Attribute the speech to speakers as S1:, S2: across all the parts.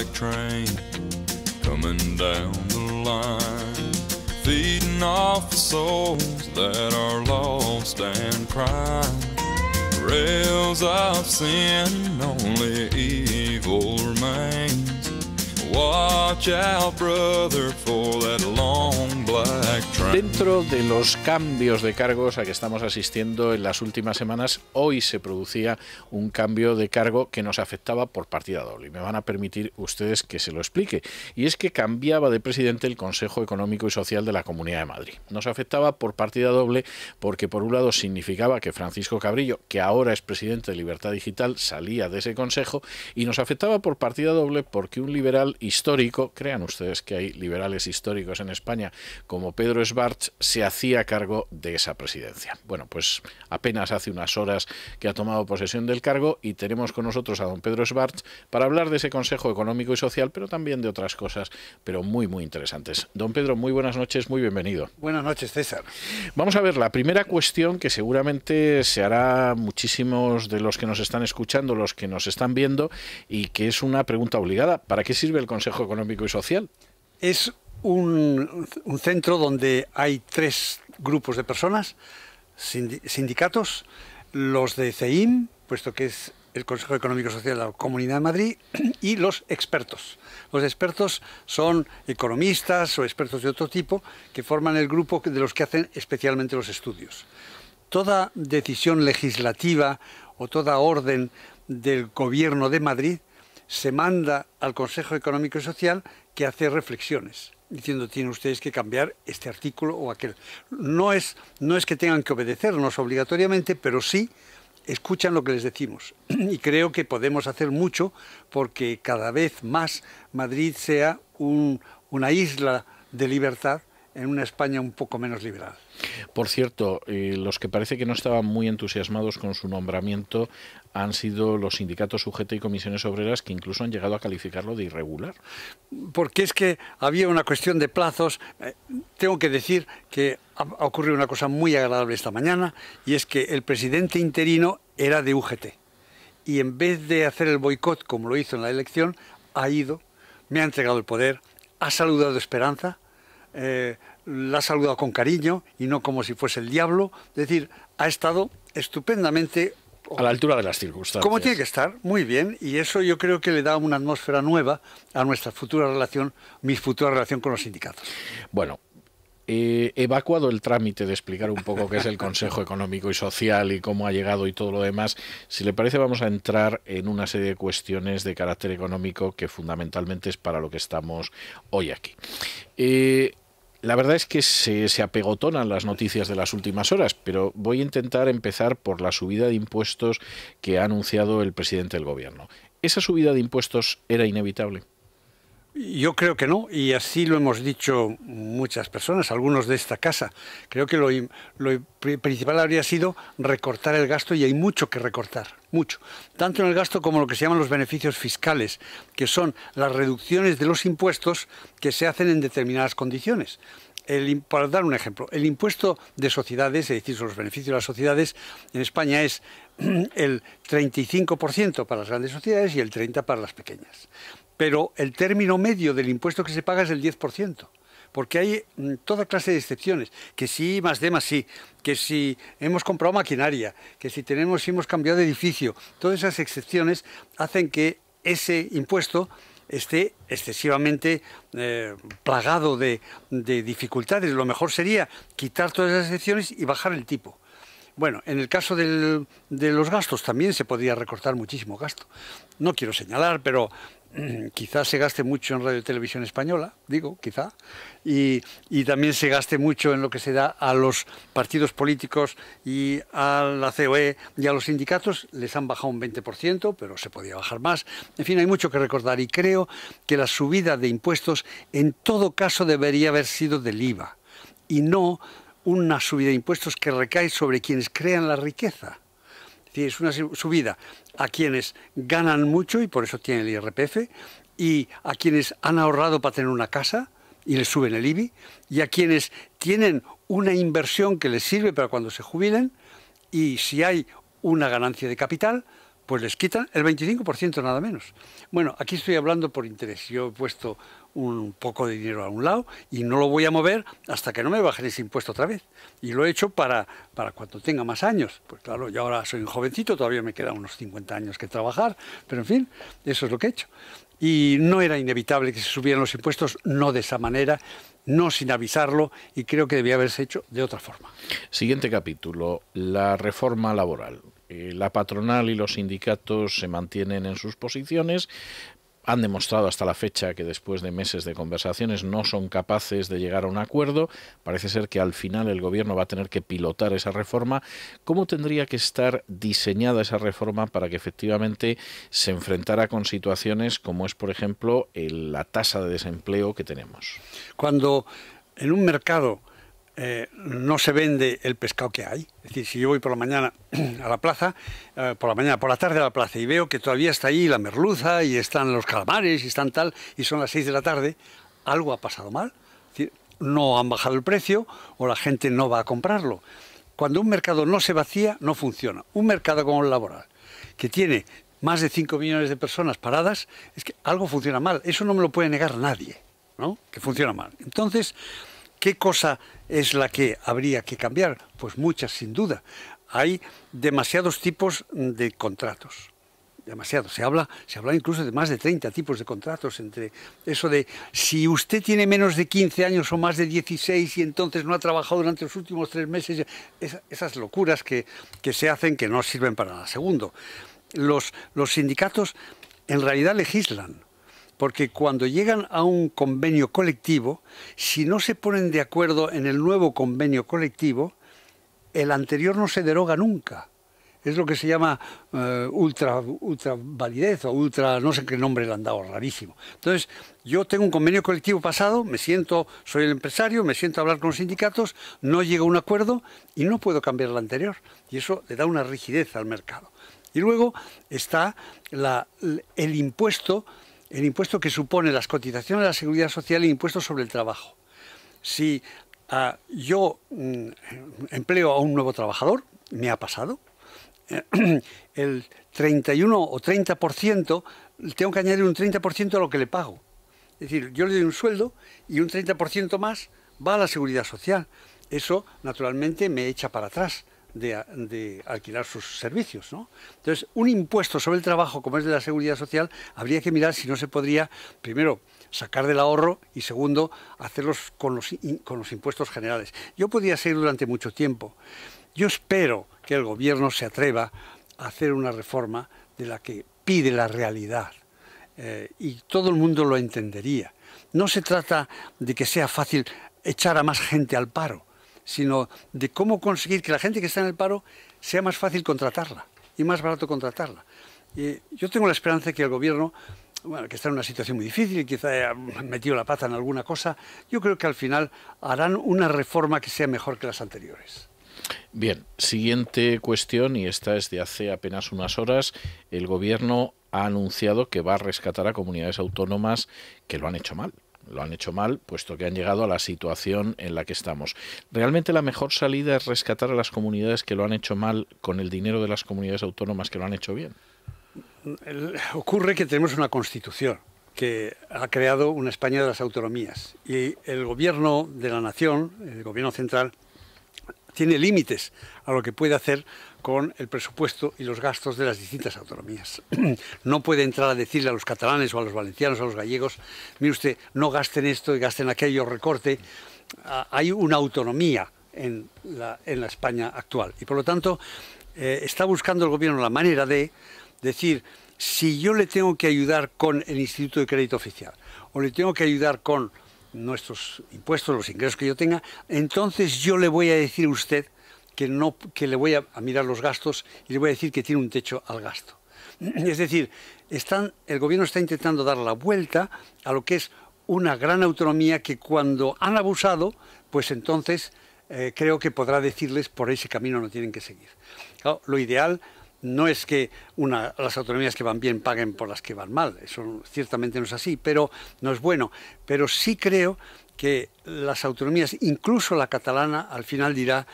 S1: black train coming down the line, feeding off the souls that are lost and crying. Rails of sin, only evil remains. Watch out, brother, for that long black train.
S2: Dentro de los cambios de cargos a que estamos asistiendo en las últimas semanas, hoy se producía un cambio de cargo que nos afectaba por partida doble. Y me van a permitir ustedes que se lo explique. Y es que cambiaba de presidente el Consejo Económico y Social de la Comunidad de Madrid. Nos afectaba por partida doble porque, por un lado, significaba que Francisco Cabrillo, que ahora es presidente de Libertad Digital, salía de ese consejo, y nos afectaba por partida doble porque un liberal histórico, crean ustedes que hay liberales históricos en España, como Pedro Esbarch, se hacía cargo de esa presidencia. Bueno, pues apenas hace unas horas que ha tomado posesión del cargo y tenemos con nosotros a don Pedro Esbarch para hablar de ese Consejo Económico y Social, pero también de otras cosas, pero muy, muy interesantes. Don Pedro, muy buenas noches, muy bienvenido.
S3: Buenas noches, César.
S2: Vamos a ver, la primera cuestión que seguramente se hará muchísimos de los que nos están escuchando, los que nos están viendo, y que es una pregunta obligada. ¿Para qué sirve el Consejo Económico y Social?
S3: Es un centro donde hay tres grupos de personas, sindicatos, los de CEIM, puesto que es el Consejo Económico y Social de la Comunidad de Madrid, y los expertos. Los expertos son economistas o expertos de otro tipo que forman el grupo de los que hacen especialmente los estudios. Toda decisión legislativa o toda orden del Gobierno de Madrid se manda al Consejo Económico y Social, que hace reflexiones, diciendo: tienen ustedes que cambiar este artículo o aquel. No es que tengan que obedecernos obligatoriamente, pero sí escuchan lo que les decimos. Y creo que podemos hacer mucho porque cada vez más Madrid sea una isla de libertad en una España un poco menos liberal.
S2: Por cierto, los que parece que no estaban muy entusiasmados con su nombramiento han sido los sindicatos UGT y comisiones obreras, que incluso han llegado a calificarlo de irregular.
S3: Porque es que había una cuestión de plazos. Tengo que decir que ha ocurrido una cosa muy agradable esta mañana, y es que el presidente interino era de UGT. Y en vez de hacer el boicot como lo hizo en la elección, ha ido, me ha entregado el poder, ha saludado a Esperanza, la ha saludado con cariño y no como si fuese el diablo. Es decir, ha estado estupendamente
S2: a la altura de las circunstancias.
S3: Como tiene que estar, muy bien, y eso yo creo que le da una atmósfera nueva a nuestra futura relación, mi futura relación con los sindicatos.
S2: Bueno, evacuado el trámite de explicar un poco qué es el Consejo Económico y Social y cómo ha llegado y todo lo demás, si le parece vamos a entrar en una serie de cuestiones de carácter económico que fundamentalmente es para lo que estamos hoy aquí. La verdad es que se apegotonan las noticias de las últimas horas, pero voy a intentar empezar por la subida de impuestos que ha anunciado el presidente del Gobierno. ¿Esa subida de impuestos era inevitable?
S3: Yo creo que no, y así lo hemos dicho muchas personas, algunos de esta casa. Creo que lo principal habría sido recortar el gasto, y hay mucho que recortar, mucho. Tanto en el gasto como en lo que se llaman los beneficios fiscales, que son las reducciones de los impuestos que se hacen en determinadas condiciones. Para dar un ejemplo, el impuesto de sociedades, es decir, los beneficios de las sociedades, en España es el 35% para las grandes sociedades y el 30% para las pequeñas. Pero el término medio del impuesto que se paga es el 10%, porque hay toda clase de excepciones, que si más D más sí, que si hemos comprado maquinaria, que si hemos cambiado de edificio. Todas esas excepciones hacen que ese impuesto esté excesivamente plagado de dificultades. Lo mejor sería quitar todas esas excepciones y bajar el tipo. Bueno, en el caso de los gastos también se podría recortar muchísimo gasto. No quiero señalar, pero quizás se gaste mucho en Radio y Televisión Española, digo, quizá, y también se gaste mucho en lo que se da a los partidos políticos y a la COE y a los sindicatos. Les han bajado un 20%, pero se podía bajar más. En fin, hay mucho que recordar, y creo que la subida de impuestos en todo caso debería haber sido del IVA, y no una subida de impuestos que recae sobre quienes crean la riqueza. Es decir, es una subida a quienes ganan mucho y por eso tienen el IRPF, y a quienes han ahorrado para tener una casa y les suben el IBI, y a quienes tienen una inversión que les sirve para cuando se jubilen, y si hay una ganancia de capital, pues les quitan el 25% nada menos. Bueno, aquí estoy hablando por interés. Yo he puesto un poco de dinero a un lado y no lo voy a mover hasta que no me bajen ese impuesto otra vez. Y lo he hecho para cuando tenga más años. Pues claro, yo ahora soy un jovencito, todavía me quedan unos 50 años que trabajar, pero en fin, eso es lo que he hecho. Y no era inevitable que se subieran los impuestos, no de esa manera, no sin avisarlo, y creo que debía haberse hecho de otra forma.
S2: Siguiente capítulo, la reforma laboral. La patronal y los sindicatos se mantienen en sus posiciones. Han demostrado hasta la fecha que después de meses de conversaciones no son capaces de llegar a un acuerdo. Parece ser que al final el gobierno va a tener que pilotar esa reforma. ¿Cómo tendría que estar diseñada esa reforma para que efectivamente se enfrentara con situaciones como es, por ejemplo, la tasa de desempleo que tenemos?
S3: Cuando en un mercado no se vende el pescado que hay. Es decir, si yo voy por la mañana a la plaza, por la tarde a la plaza y veo que todavía está ahí la merluza y están los calamares y están tal, y son las 6 de la tarde, algo ha pasado mal. Es decir, no han bajado el precio o la gente no va a comprarlo. Cuando un mercado no se vacía, no funciona. Un mercado como el laboral, que tiene más de 5 millones de personas paradas, es que algo funciona mal. Eso no me lo puede negar nadie, ¿no? Que funciona mal. Entonces, ¿qué cosa es la que habría que cambiar? Pues muchas, sin duda. Hay demasiados tipos de contratos. Demasiado. Se habla incluso de más de 30 tipos de contratos. Entre eso de si usted tiene menos de 15 años o más de 16 y entonces no ha trabajado durante los últimos 3 meses, esas locuras que se hacen que no sirven para nada. Segundo, los sindicatos en realidad legislan. Porque cuando llegan a un convenio colectivo, si no se ponen de acuerdo en el nuevo convenio colectivo, el anterior no se deroga nunca. Es lo que se llama ultra validez o ultra, no sé qué nombre le han dado, rarísimo. Entonces, yo tengo un convenio colectivo pasado, soy el empresario, me siento a hablar con los sindicatos, no llego a un acuerdo y no puedo cambiar el anterior. Y eso le da una rigidez al mercado. Y luego está el impuesto que supone las cotizaciones de la Seguridad Social y impuestos sobre el trabajo. Si yo empleo a un nuevo trabajador, me ha pasado, el 31 o 30%, tengo que añadir un 30% a lo que le pago. Es decir, yo le doy un sueldo y un 30% más va a la Seguridad Social. Eso, naturalmente, me echa para atrás de alquilar sus servicios, ¿no? Entonces, un impuesto sobre el trabajo como es de la Seguridad Social, habría que mirar si no se podría, primero, sacar del ahorro y segundo, hacerlos con los impuestos generales. Yo podría seguir durante mucho tiempo. Yo espero que el gobierno se atreva a hacer una reforma de la que pide la realidad y todo el mundo lo entendería. No se trata de que sea fácil echar a más gente al paro, sino de cómo conseguir que la gente que está en el paro sea más fácil contratarla y más barato contratarla. Yo tengo la esperanza de que el gobierno, bueno, que está en una situación muy difícil y quizá haya metido la pata en alguna cosa, yo creo que al final harán una reforma que sea mejor que las anteriores.
S2: Bien, siguiente cuestión, y esta es de hace apenas unas horas. El gobierno ha anunciado que va a rescatar a comunidades autónomas que lo han hecho mal. Lo han hecho mal, puesto que han llegado a la situación en la que estamos. ¿Realmente la mejor salida es rescatar a las comunidades que lo han hecho mal con el dinero de las comunidades autónomas que lo han hecho bien?
S3: Ocurre que tenemos una Constitución que ha creado una España de las autonomías y el gobierno de la nación, el gobierno central, tiene límites a lo que puede hacer con el presupuesto y los gastos de las distintas autonomías. No puede entrar a decirle a los catalanes o a los valencianos o a los gallegos, mire usted, no gasten esto y gasten aquello, recorte. Hay una autonomía en la España actual y por lo tanto está buscando el gobierno la manera de decir, si yo le tengo que ayudar con el Instituto de Crédito Oficial o le tengo que ayudar con nuestros impuestos, los ingresos que yo tenga, entonces yo le voy a decir a usted que le voy a mirar los gastos y le voy a decir que tiene un techo al gasto. Es decir, el gobierno está intentando dar la vuelta a lo que es una gran autonomía que cuando han abusado, pues entonces creo que podrá decirles por ese camino no tienen que seguir. Claro, lo ideal no es que las autonomías que van bien paguen por las que van mal, eso ciertamente no es así, pero no es bueno. Pero sí creo que las autonomías, incluso la catalana, al final dirá,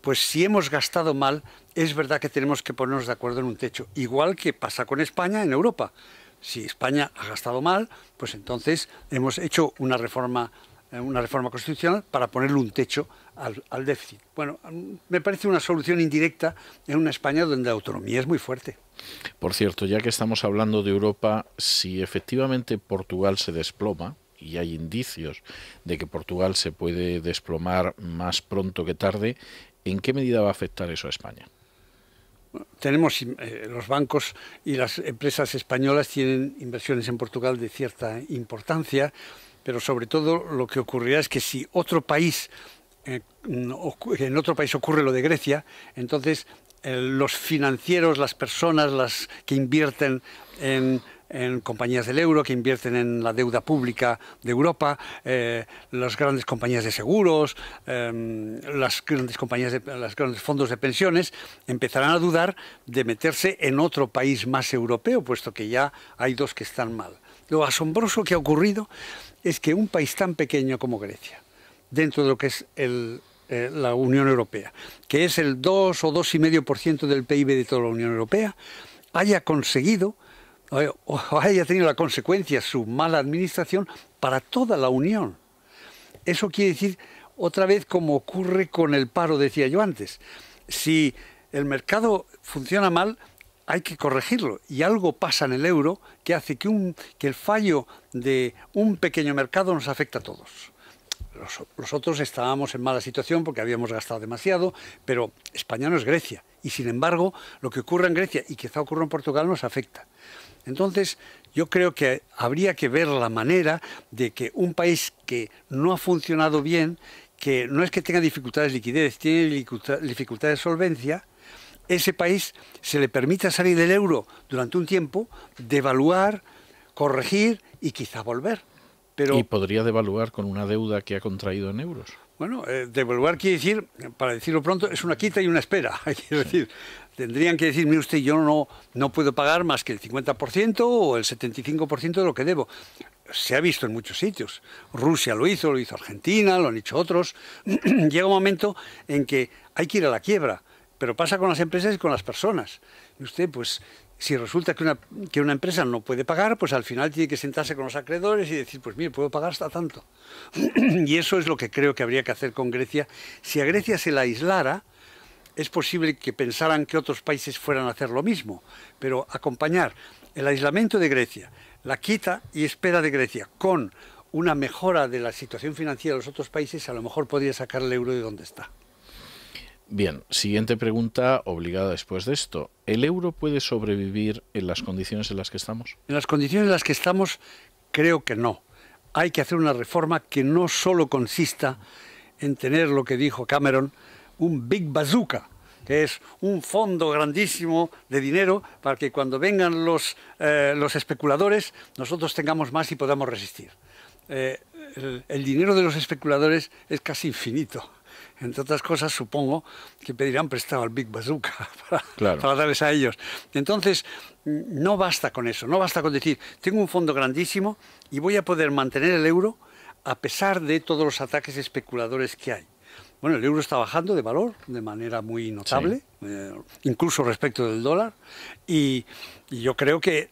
S3: pues si hemos gastado mal, es verdad que tenemos que ponernos de acuerdo en un techo. Igual que pasa con España en Europa. Si España ha gastado mal, pues entonces hemos hecho una reforma constitucional para ponerle un techo al déficit. Bueno, me parece una solución indirecta en una España donde la autonomía es muy fuerte.
S2: Por cierto, ya que estamos hablando de Europa, si efectivamente Portugal se desploma, y hay indicios de que Portugal se puede desplomar más pronto que tarde, ¿en qué medida va a afectar eso a España?
S3: Tenemos los bancos y las empresas españolas tienen inversiones en Portugal de cierta importancia, pero sobre todo lo que ocurrirá es que si en otro país ocurre lo de Grecia, entonces los financieros, las personas, las que invierten en compañías del euro, que invierten en la deuda pública de Europa, las grandes compañías de seguros, las grandes fondos de pensiones, empezarán a dudar de meterse en otro país más europeo, puesto que ya hay dos que están mal. Lo asombroso que ha ocurrido es que un país tan pequeño como Grecia, dentro de lo que es la Unión Europea, que es el 2 o 2,5% del PIB de toda la Unión Europea, haya conseguido o haya tenido la consecuencia su mala administración para toda la Unión. Eso quiere decir, otra vez, como ocurre con el paro, decía yo antes, si el mercado funciona mal, hay que corregirlo, y algo pasa en el euro que hace que el fallo de un pequeño mercado nos afecta a todos. Los otros estábamos en mala situación porque habíamos gastado demasiado, pero España no es Grecia, y sin embargo lo que ocurre en Grecia y quizá ocurra en Portugal nos afecta. Entonces yo creo que habría que ver la manera de que un país que no ha funcionado bien, que no es que tenga dificultades de liquidez, tiene dificultades de solvencia, ese país se le permita salir del euro durante un tiempo, devaluar, corregir y quizá volver. Pero,
S2: ¿y podría devaluar con una deuda que ha contraído en euros?
S3: Bueno, devaluar quiere decir, para decirlo pronto, es una quita y una espera. Quiero decir, tendrían que decir, mire usted, yo no puedo pagar más que el 50% o el 75% de lo que debo. Se ha visto en muchos sitios. Rusia lo hizo Argentina, lo han hecho otros. Llega un momento en que hay que ir a la quiebra, pero pasa con las empresas y con las personas. Y usted, pues, si resulta que una empresa no puede pagar, pues al final tiene que sentarse con los acreedores y decir, pues mire, puedo pagar hasta tanto. Y eso es lo que creo que habría que hacer con Grecia. Si a Grecia se la aislara, es posible que pensaran que otros países fueran a hacer lo mismo, pero acompañar el aislamiento de Grecia, la quita y espera de Grecia, con una mejora de la situación financiera de los otros países, a lo mejor podría sacar el euro de donde está.
S2: Bien, siguiente pregunta obligada después de esto. ¿El euro puede sobrevivir en las condiciones en las que estamos?
S3: En las condiciones en las que estamos, creo que no. Hay que hacer una reforma que no solo consista en tener lo que dijo Cameron, un Big Bazooka, que es un fondo grandísimo de dinero para que cuando vengan los especuladores nosotros tengamos más y podamos resistir. El dinero de los especuladores es casi infinito. Entre otras cosas, supongo que pedirán prestado al Big Bazooka para darles a ellos. Entonces, no basta con eso, no basta con decir, tengo un fondo grandísimo y voy a poder mantener el euro a pesar de todos los ataques especuladores que hay. Bueno, el euro está bajando de valor de manera muy notable, sí, incluso respecto del dólar, y yo creo que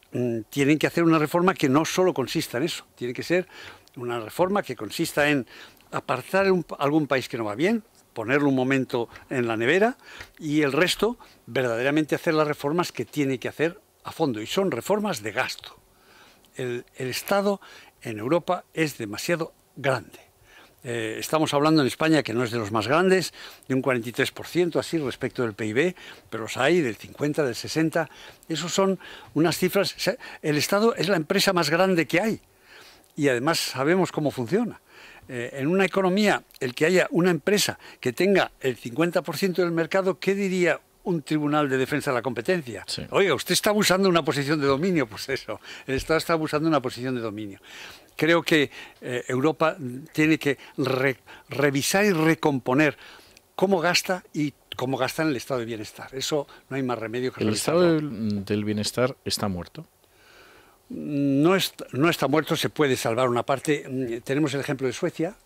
S3: tienen que hacer una reforma que no solo consista en eso, tiene que ser una reforma que consista en apartar algún país que no va bien, ponerlo un momento en la nevera, y el resto verdaderamente hacer las reformas que tiene que hacer a fondo, y son reformas de gasto. El Estado en Europa es demasiado grande. Estamos hablando en España, que no es de los más grandes, de un 43% así respecto del PIB, pero los hay del 50, del 60. Esos son unas cifras. El Estado es la empresa más grande que hay y además sabemos cómo funciona. En una economía, el que haya una empresa que tenga el 50% del mercado, ¿qué diría un tribunal de defensa de la competencia? Sí. Oiga, usted está abusando de una posición de dominio. Pues eso, el Estado está abusando de una posición de dominio. Creo que Europa tiene que revisar y recomponer cómo gasta y cómo gasta en el estado de bienestar. Eso no hay más remedio que revisarlo.
S2: ¿El estado del bienestar está muerto?
S3: No está muerto, se puede salvar una parte. Tenemos el ejemplo de Suecia,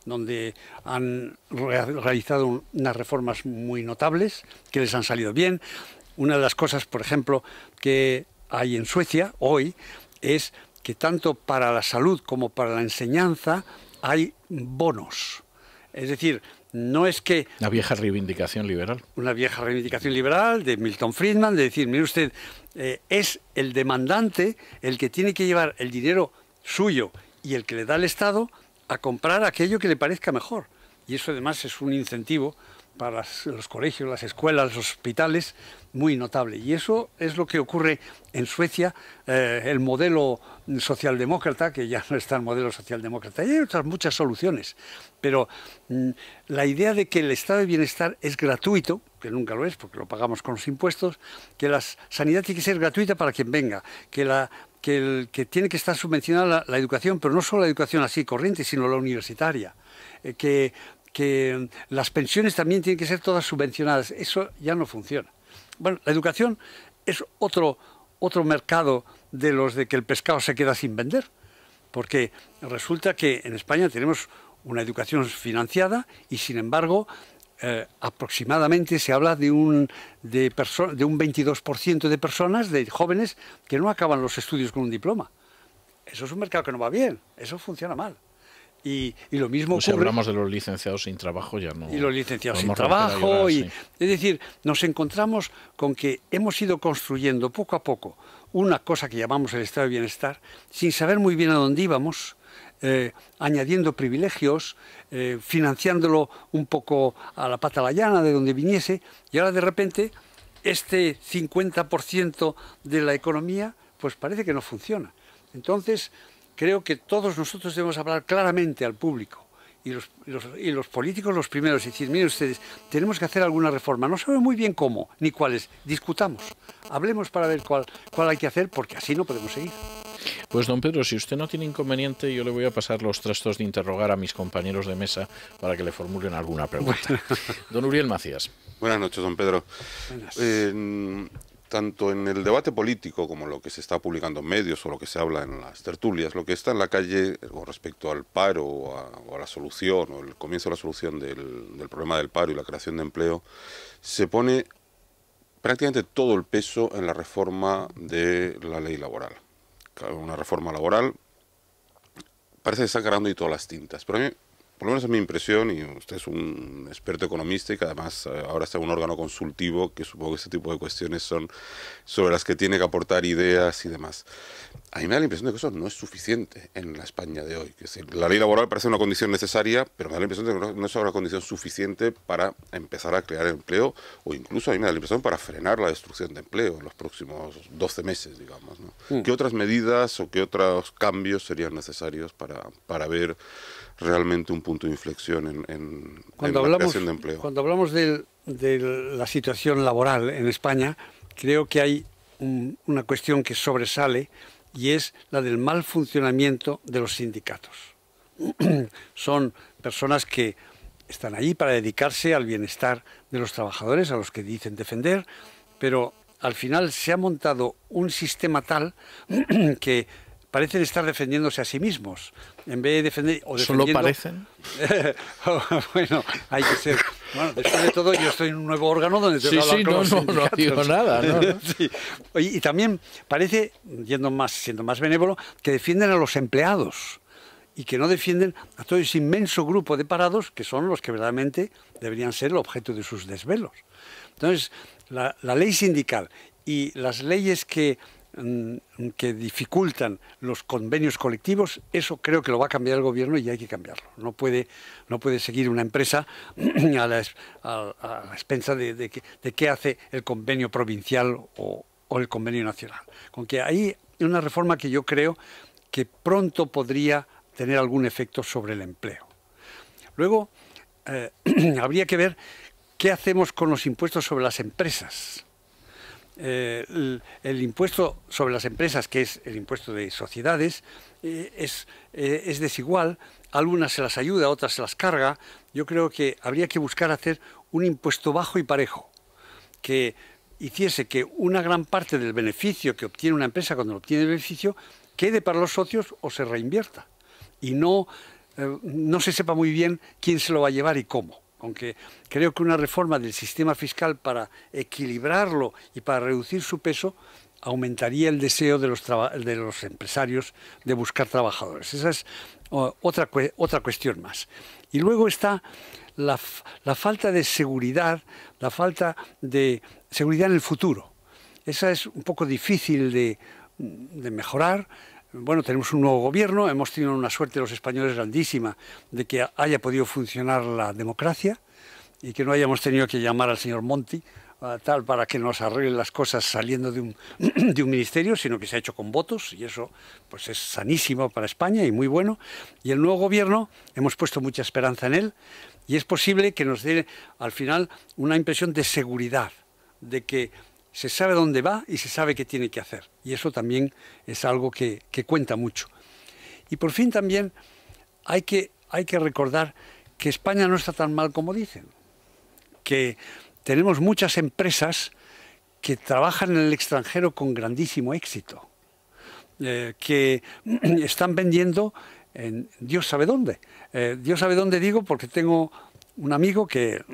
S3: donde han realizado unas reformas muy notables que les han salido bien. Una de las cosas, por ejemplo, que hay en Suecia hoy es que tanto para la salud como para la enseñanza hay bonos. Es decir, no es que...
S2: Una vieja reivindicación liberal.
S3: Una vieja reivindicación liberal de Milton Friedman, de decir, mire usted, es el demandante el que tiene que llevar el dinero suyo y el que le da el Estado a comprar aquello que le parezca mejor. Y eso además es un incentivo para los colegios, las escuelas, los hospitales, muy notable. Y eso es lo que ocurre en Suecia, el modelo socialdemócrata, que ya no está el modelo socialdemócrata. Y hay otras muchas soluciones. Pero la idea de que el estado de bienestar es gratuito, que nunca lo es porque lo pagamos con los impuestos, que la sanidad tiene que ser gratuita para quien venga, que tiene que estar subvencionada la educación, pero no solo la educación así corriente, sino la universitaria, que las pensiones también tienen que ser todas subvencionadas. Eso ya no funciona. Bueno, la educación es otro mercado de los de que el pescado se queda sin vender, porque resulta que en España tenemos una educación financiada y, sin embargo, aproximadamente se habla de un 22% de personas, de jóvenes, que no acaban los estudios con un diploma. Eso es un mercado que no va bien, eso funciona mal. Y lo mismo ocurre...
S2: Si hablamos de los licenciados sin trabajo, ya no...
S3: Y los licenciados sin trabajo, sí. Es decir, nos encontramos con que hemos ido construyendo poco a poco una cosa que llamamos el estado de bienestar, sin saber muy bien a dónde íbamos, añadiendo privilegios, financiándolo un poco a la pata a la llana, de donde viniese, y ahora de repente este 50% de la economía pues parece que no funciona. Entonces, creo que todos nosotros debemos hablar claramente al público y los políticos los primeros, y decir, miren ustedes, tenemos que hacer alguna reforma, no saben muy bien cómo ni cuáles, discutamos, hablemos para ver cuál hay que hacer, porque así no podemos seguir.
S2: Pues don Pedro, si usted no tiene inconveniente, yo le voy a pasar los trastos de interrogar a mis compañeros de mesa para que le formulen alguna pregunta. Bueno. Don Uriel Macías.
S4: Buenas noches, don Pedro. Tanto en el debate político como lo que se está publicando en medios o lo que se habla en las tertulias, lo que está en la calle con respecto al paro o a la solución o el comienzo de la solución del problema del paro y la creación de empleo, se pone prácticamente todo el peso en la reforma de la ley laboral. Una reforma laboral parece que está cargando y todas las tintas, pero a mí, por lo menos es mi impresión, y usted es un experto economista y que además ahora está en un órgano consultivo, que supongo que este tipo de cuestiones son sobre las que tiene que aportar ideas y demás. A mí me da la impresión de que eso no es suficiente en la España de hoy. Es decir, la ley laboral parece una condición necesaria, pero me da la impresión de que no es una condición suficiente para empezar a crear empleo, o incluso a mí me da la impresión para frenar la destrucción de empleo en los próximos 12 meses, digamos, ¿no? ¿Qué otras medidas o qué otros cambios serían necesarios para ver realmente un punto de inflexión en la creación de empleo?
S3: Cuando hablamos de la situación laboral en España, creo que hay una cuestión que sobresale, y es la del mal funcionamiento de los sindicatos. Son personas que están ahí para dedicarse al bienestar de los trabajadores, a los que dicen defender, pero al final se ha montado un sistema tal que parecen estar defendiéndose a sí mismos, en vez de defender...
S2: ¿Solo parecen?
S3: Bueno, hay que ser... Bueno, después de todo, yo estoy en un nuevo órgano donde tengo que hablar con los sindicatos.
S2: No digo nada, ¿no?
S3: Sí. Y también parece, siendo más benévolo, que defienden a los empleados y que no defienden a todo ese inmenso grupo de parados que son los que verdaderamente deberían ser el objeto de sus desvelos. Entonces, la ley sindical y las leyes que dificultan los convenios colectivos, eso creo que lo va a cambiar el gobierno y hay que cambiarlo. No puede seguir una empresa a la expensa de qué hace el convenio provincial o el convenio nacional. Con que hay una reforma que yo creo que pronto podría tener algún efecto sobre el empleo. Luego, habría que ver qué hacemos con los impuestos sobre las empresas. El impuesto sobre las empresas, que es el impuesto de sociedades, es desigual. Algunas se las ayuda, otras se las carga. Yo creo que habría que buscar hacer un impuesto bajo y parejo, que hiciese que una gran parte del beneficio que obtiene una empresa cuando obtiene el beneficio quede para los socios o se reinvierta, y no no se sepa muy bien quién se lo va a llevar y cómo. Aunque creo que una reforma del sistema fiscal para equilibrarlo y para reducir su peso aumentaría el deseo de los empresarios de buscar trabajadores. Esa es otra cuestión más. Y luego está la falta de seguridad, la falta de seguridad en el futuro. Esa es un poco difícil de mejorar. Bueno, tenemos un nuevo gobierno, hemos tenido una suerte los españoles grandísima de que haya podido funcionar la democracia y que no hayamos tenido que llamar al señor Monti tal para que nos arreglen las cosas saliendo de un ministerio, sino que se ha hecho con votos y eso pues es sanísimo para España y muy bueno. Y el nuevo gobierno, hemos puesto mucha esperanza en él y es posible que nos dé al final una impresión de seguridad, de que se sabe dónde va y se sabe qué tiene que hacer. Y eso también es algo que cuenta mucho. Y por fin también hay que recordar que España no está tan mal como dicen, que tenemos muchas empresas que trabajan en el extranjero con grandísimo éxito, que están vendiendo en Dios sabe dónde. Dios sabe dónde digo porque tengo un amigo que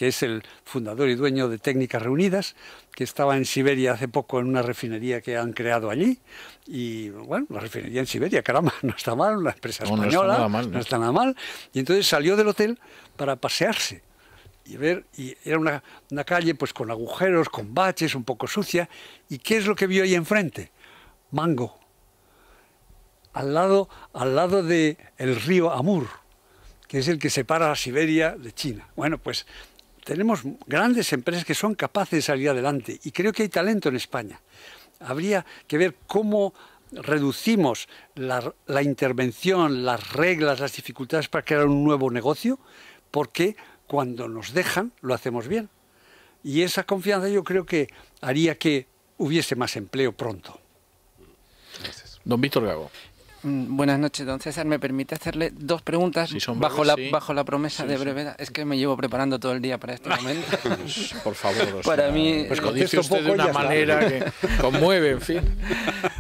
S3: es el fundador y dueño de Técnicas Reunidas, que estaba en Siberia hace poco en una refinería que han creado allí. Y bueno, la refinería en Siberia, caramba, no está mal, una empresa española, no está nada mal. Y entonces salió del hotel para pasearse y era una calle pues con agujeros, con baches, un poco sucia. ¿Y qué es lo que vio ahí enfrente? Mango, al lado del río Amur, que es el que separa a Siberia de China. Bueno, pues tenemos grandes empresas que son capaces de salir adelante y creo que hay talento en España. Habría que ver cómo reducimos la intervención, las reglas, las dificultades para crear un nuevo negocio, porque cuando nos dejan lo hacemos bien. Y esa confianza yo creo que haría que hubiese más empleo pronto.
S2: Gracias. Don Víctor Gago.
S5: Buenas noches, don César. ¿Me permite hacerle dos preguntas bajo la promesa de brevedad? Es que me llevo preparando todo el día para este momento.
S2: Pues, por favor,
S5: para mí,
S2: pues lo dice usted de una manera que conmueve, en fin.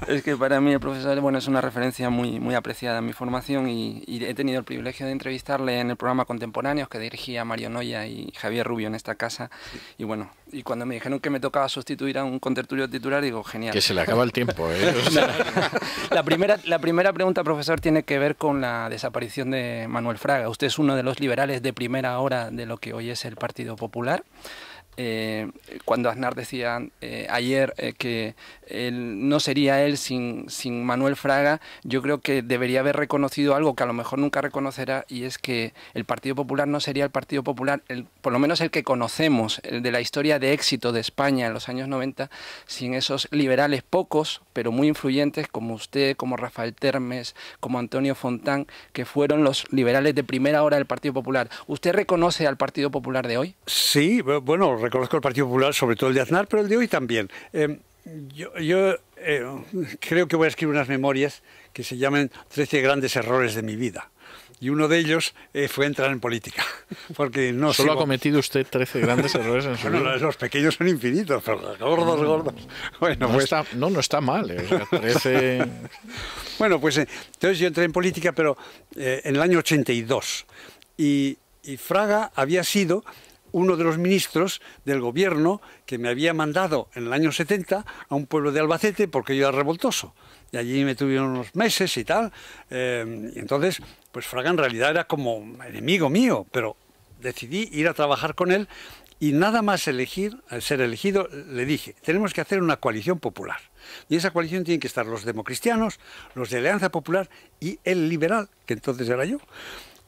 S5: Es que para mí el profesor es una referencia muy apreciada en mi formación y he tenido el privilegio de entrevistarle en el programa Contemporáneos que dirigía Mario Noya y Javier Rubio en esta casa. Y bueno, y cuando me dijeron que me tocaba sustituir a un contertulio titular, digo, genial.
S2: Que se le acaba el tiempo, ¿eh? O sea...
S5: La primera pregunta, profesor, tiene que ver con la desaparición de Manuel Fraga. Usted es uno de los liberales de primera hora de lo que hoy es el Partido Popular. Cuando Aznar decía ayer que no sería él sin Manuel Fraga, yo creo que debería haber reconocido algo que a lo mejor nunca reconocerá, y es que el Partido Popular no sería el Partido Popular, por lo menos el que conocemos, el de la historia de éxito de España en los años 90, sin esos liberales pocos, pero muy influyentes, como usted, como Rafael Termes, como Antonio Fontán, que fueron los liberales de primera hora del Partido Popular. ¿Usted reconoce al Partido Popular de hoy?
S3: Sí, bueno, reconozco el Partido Popular, sobre todo el de Aznar, pero el de hoy también. Yo creo que voy a escribir unas memorias que se llaman 13 grandes errores de mi vida. Y uno de ellos fue entrar en política. Porque no
S2: ¿Solo ha cometido usted 13 grandes errores en su vida?
S3: Bueno, los pequeños son infinitos, pero los gordos. Bueno,
S2: no está mal. O sea, 13...
S3: Bueno, pues entonces yo entré en política, pero en el año 82. Y Fraga había sido uno de los ministros del gobierno que me había mandado en el año 70 a un pueblo de Albacete porque yo era revoltoso. Y allí me tuvieron unos meses y tal. Y entonces, pues Fraga en realidad era como enemigo mío, pero decidí ir a trabajar con él y nada más ser elegido, le dije, tenemos que hacer una coalición popular. Y esa coalición tiene que estar los democristianos, los de Alianza Popular y el liberal, que entonces era yo.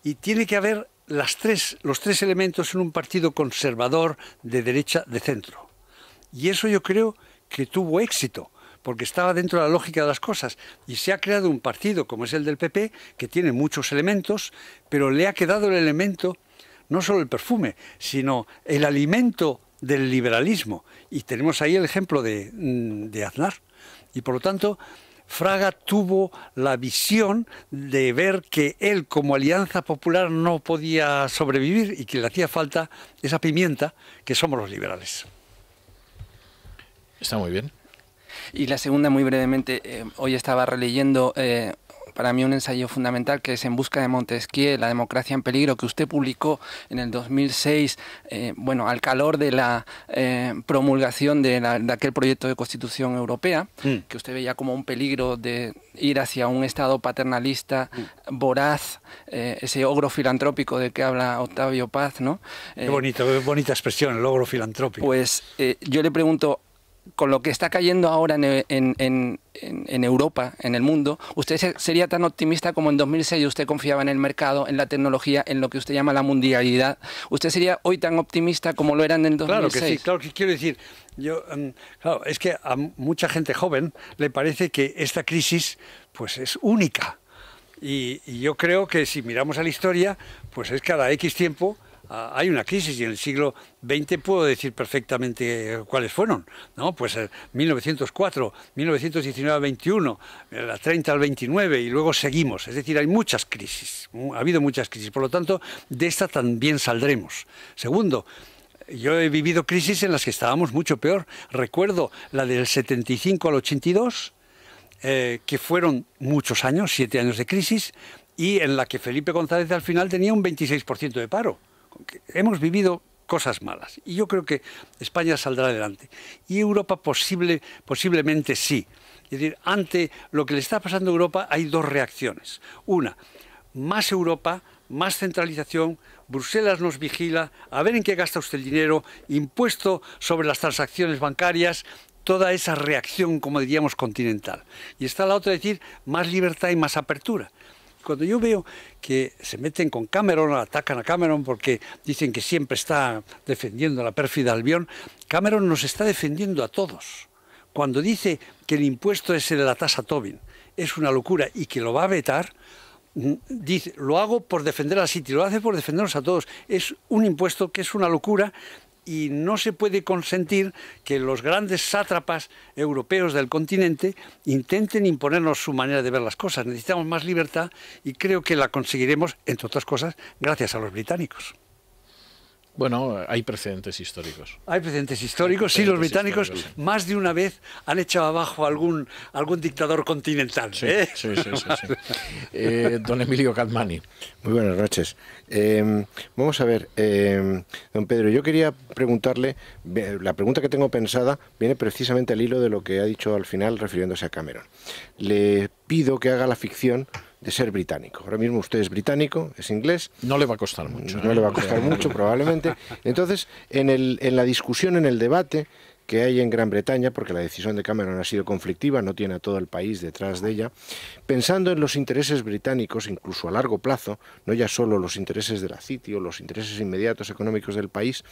S3: Y tiene que haber los tres elementos en un partido conservador de derecha, de centro. Y eso yo creo que tuvo éxito, porque estaba dentro de la lógica de las cosas. Y se ha creado un partido como es el del PP, que tiene muchos elementos, pero le ha quedado el elemento, no solo el perfume, sino el alimento del liberalismo. Y tenemos ahí el ejemplo de Aznar. Y por lo tanto, Fraga tuvo la visión de ver que él como Alianza Popular no podía sobrevivir y que le hacía falta esa pimienta que somos los liberales.
S2: Está muy bien.
S5: Y la segunda, muy brevemente, hoy estaba releyendo para mí un ensayo fundamental, que es En busca de Montesquieu, La democracia en peligro, que usted publicó en el 2006, bueno, al calor de la promulgación de aquel proyecto de Constitución Europea, que usted veía como un peligro de ir hacia un Estado paternalista, voraz, ese ogro filantrópico de que habla Octavio Paz, ¿no?
S3: Qué bonita expresión, el ogro filantrópico.
S5: Pues yo le pregunto, con lo que está cayendo ahora en Europa, en el mundo, ¿usted sería tan optimista como en 2006 usted confiaba en el mercado, en la tecnología, en lo que usted llama la mundialidad? ¿Usted sería hoy tan optimista como lo era en el 2006?
S3: Claro que sí, claro que quiero decir, yo, claro, es que a mucha gente joven le parece que esta crisis pues es única. Y yo creo que si miramos a la historia, pues es cada X tiempo hay una crisis, y en el siglo XX puedo decir perfectamente cuáles fueron, ¿no? Pues 1904, 1919-21, la 30 al 29, y luego seguimos. Es decir, hay muchas crisis, ha habido muchas crisis, por lo tanto, de esta también saldremos. Segundo, yo he vivido crisis en las que estábamos mucho peor. Recuerdo la del 75 al 82, que fueron muchos años, 7 años de crisis, y en la que Felipe González al final tenía un 26% de paro. Hemos vivido cosas malas y yo creo que España saldrá adelante y Europa posiblemente sí. Es decir, ante lo que le está pasando a Europa hay dos reacciones. Una, más Europa, más centralización, Bruselas nos vigila, a ver en qué gasta usted el dinero, impuesto sobre las transacciones bancarias, toda esa reacción, como diríamos, continental. Y está la otra, es decir, más libertad y más apertura. Cuando yo veo que se meten con Cameron, atacan a Cameron porque dicen que siempre está defendiendo a la pérfida Albión, Cameron nos está defendiendo a todos. Cuando dice que el impuesto ese de la tasa Tobin es una locura y que lo va a vetar, dice, lo hago por defender a City, lo hace por defendernos a todos. Es un impuesto que es una locura y no se puede consentir que los grandes sátrapas europeos del continente intenten imponernos su manera de ver las cosas. Necesitamos más libertad y creo que la conseguiremos, entre otras cosas, gracias a los británicos.
S2: Bueno, hay precedentes históricos.
S3: Hay precedentes históricos, sí, los británicos más de una vez han echado abajo algún dictador continental.
S2: Sí, sí. Don Emilio Capmany.
S6: Muy buenas noches. Vamos a ver, don Pedro, yo quería preguntarle, la pregunta que tengo pensada viene precisamente al hilo de lo que ha dicho al final refiriéndose a Cameron. Le pido que haga la ficción de ser británico. Ahora mismo usted es británico, es inglés.
S2: No le va a costar mucho.
S6: No le va a costar mucho, probablemente. Entonces, en la discusión, en el debate que hay en Gran Bretaña, porque la decisión de Cameron ha sido conflictiva, no tiene a todo el país detrás de ella, pensando en los intereses británicos, incluso a largo plazo, no ya solo los intereses de la City o los intereses inmediatos económicos del país,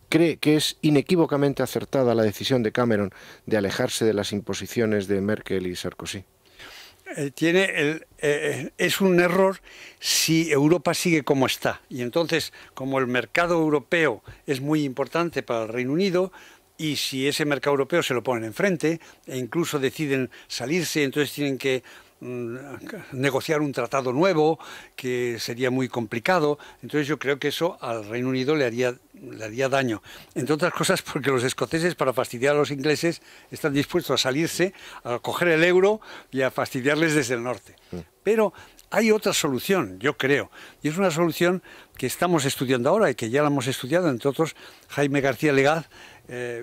S6: ¿cree que es inequívocamente acertada la decisión de Cameron de alejarse de las imposiciones de Merkel y Sarkozy?
S3: Es un error si Europa sigue como está. Y entonces, como el mercado europeo es muy importante para el Reino Unido, y si ese mercado europeo se lo ponen enfrente, e incluso deciden salirse, entonces tienen que negociar un tratado nuevo, que sería muy complicado. Entonces yo creo que eso al Reino Unido le haría daño. Entre otras cosas porque los escoceses, para fastidiar a los ingleses, están dispuestos a salirse, a coger el euro y a fastidiarles desde el norte. Pero hay otra solución, yo creo, y es una solución que estamos estudiando ahora y que ya la hemos estudiado, entre otros Jaime García Legaz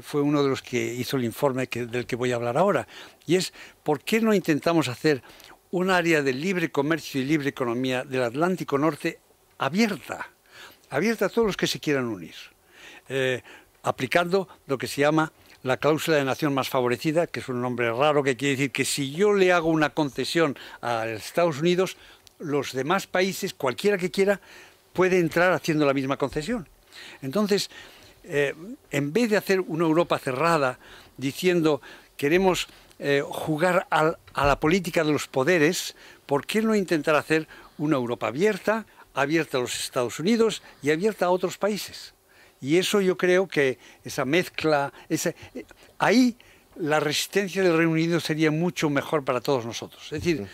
S3: fue uno de los que hizo el informe del que voy a hablar ahora, y es ¿por qué no intentamos hacer un área de libre comercio y libre economía del Atlántico Norte abierta a todos los que se quieran unir, aplicando lo que se llama la cláusula de nación más favorecida, que es un nombre raro que quiere decir que si yo le hago una concesión a Estados Unidos, los demás países, cualquiera que quiera, puede entrar haciendo la misma concesión. Entonces, en vez de hacer una Europa cerrada, diciendo queremos jugar a la política de los poderes, ¿por qué no intentar hacer una Europa abierta a los Estados Unidos y abierta a otros países? Y eso yo creo que esa mezcla, ahí la resistencia del Reino Unido sería mucho mejor para todos nosotros. Es decir,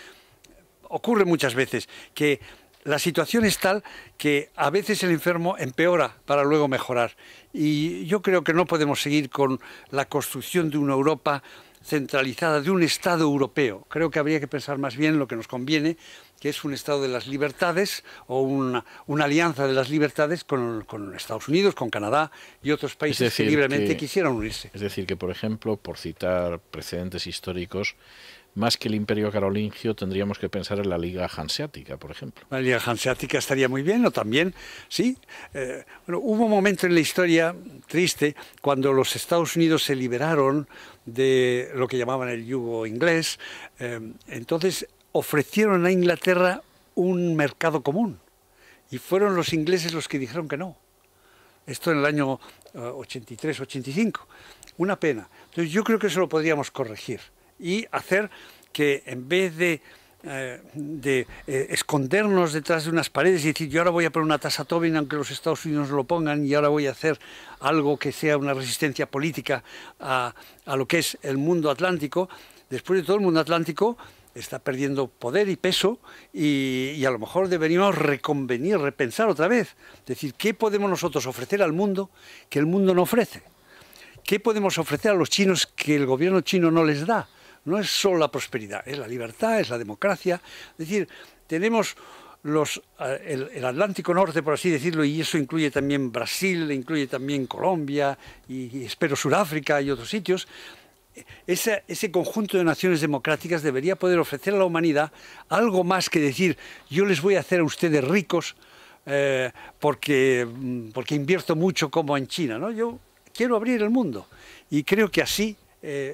S3: ocurre muchas veces que la situación es tal que a veces el enfermo empeora para luego mejorar. Y yo creo que no podemos seguir con la construcción de una Europa centralizada de un Estado europeo. Creo que habría que pensar más bien lo que nos conviene, que es un Estado de las libertades o una alianza de las libertades con Estados Unidos, con Canadá y otros países que libremente quisieran unirse.
S2: Es decir, que por ejemplo, por citar precedentes históricos, más que el Imperio Carolingio tendríamos que pensar en la Liga Hanseática, por ejemplo.
S3: La Liga Hanseática estaría muy bien, o también, sí. Bueno, hubo un momento en la historia triste cuando los Estados Unidos se liberaron de lo que llamaban el yugo inglés. Entonces ofrecieron a Inglaterra un mercado común y fueron los ingleses los que dijeron que no. Esto en el año 83-85. Una pena. Entonces yo creo que eso lo podríamos corregir y hacer que en vez de escondernos detrás de unas paredes y decir yo ahora voy a poner una tasa Tobin aunque los Estados Unidos no lo pongan y ahora voy a hacer algo que sea una resistencia política a lo que es el mundo atlántico, después de todo el mundo atlántico está perdiendo poder y peso y a lo mejor deberíamos reconvenir, repensar otra vez, decir qué podemos nosotros ofrecer al mundo que el mundo no ofrece, qué podemos ofrecer a los chinos que el gobierno chino no les da. No es solo la prosperidad, es la libertad, es la democracia. Es decir, tenemos el Atlántico Norte, por así decirlo, y eso incluye también Brasil, incluye también Colombia y espero Sudáfrica y otros sitios. Ese conjunto de naciones democráticas debería poder ofrecer a la humanidad algo más que decir yo les voy a hacer a ustedes ricos porque invierto mucho como en China, ¿no? Yo quiero abrir el mundo y creo que así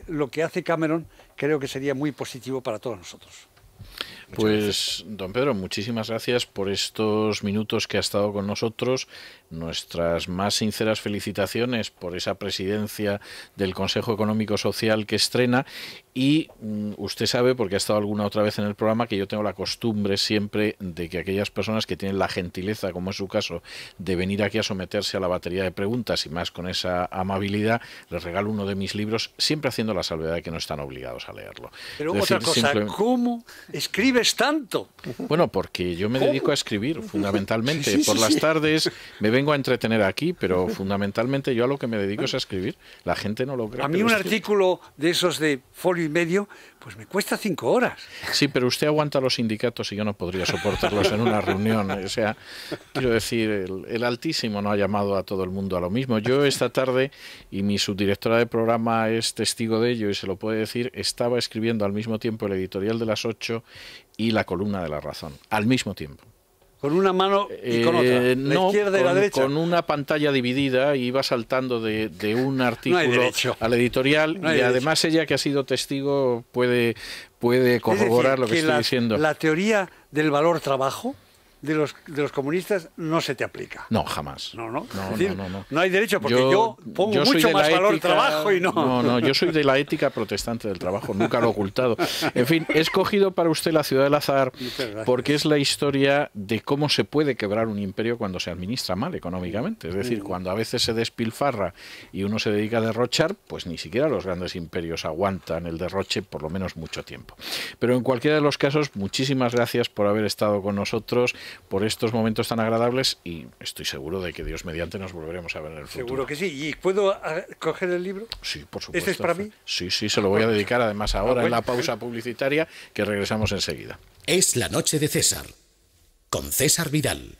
S3: lo que hace Cameron creo que sería muy positivo para todos nosotros.
S2: Pues, don Pedro, muchísimas gracias por estos minutos que ha estado con nosotros. Nuestras más sinceras felicitaciones por esa presidencia del Consejo Económico Social que estrena. Y usted sabe, porque ha estado alguna otra vez en el programa, que yo tengo la costumbre siempre de que aquellas personas que tienen la gentileza, como es su caso, de venir aquí a someterse a la batería de preguntas y más con esa amabilidad, les regalo uno de mis libros, siempre haciendo la salvedad de que no están obligados a leerlo.
S3: Pero otra cosa, ¿cómo escribes tanto?
S2: Bueno, porque yo me dedico a escribir, fundamentalmente. Por las tardes me vengo a entretener aquí, pero fundamentalmente yo a lo que me dedico es a escribir. La gente no lo cree.
S3: A mí un artículo de esos de folio y medio, pues me cuesta 5 horas.
S2: Sí, pero usted aguanta los sindicatos y yo no podría soportarlos en una reunión. O sea, quiero decir, el Altísimo no ha llamado a todo el mundo a lo mismo. Yo esta tarde, y mi subdirectora de programa es testigo de ello y se lo puede decir, estaba escribiendo al mismo tiempo el editorial de las 8 y la columna de La Razón, al mismo tiempo.
S3: ¿Con una mano y con otra? ¿La izquierda y la derecha?
S2: Con una pantalla dividida, y iba saltando de un artículo al editorial, y además ella, que ha sido testigo, puede corroborar lo que estoy diciendo.
S3: La teoría del valor trabajo de los comunistas no se te aplica.
S2: No, jamás.
S3: No.
S2: Es decir,
S3: no hay derecho, porque yo pongo mucho más valor trabajo y no.
S2: No, yo soy de la ética protestante del trabajo, nunca lo he ocultado. En fin, he escogido para usted La Ciudad del Azar porque es la historia de cómo se puede quebrar un imperio cuando se administra mal económicamente. Es decir, cuando a veces se despilfarra y uno se dedica a derrochar, pues ni siquiera los grandes imperios aguantan el derroche por lo menos mucho tiempo. Pero en cualquiera de los casos, muchísimas gracias por haber estado con nosotros, por estos momentos tan agradables, y estoy seguro de que Dios mediante nos volveremos a ver en el futuro.
S3: Seguro que sí. ¿Y puedo coger el libro?
S2: Sí, por supuesto.
S3: ¿Este es para mí?
S2: Sí, se lo voy a dedicar además ahora en la pausa publicitaria, que regresamos enseguida.
S7: Es la noche de César, con César Vidal.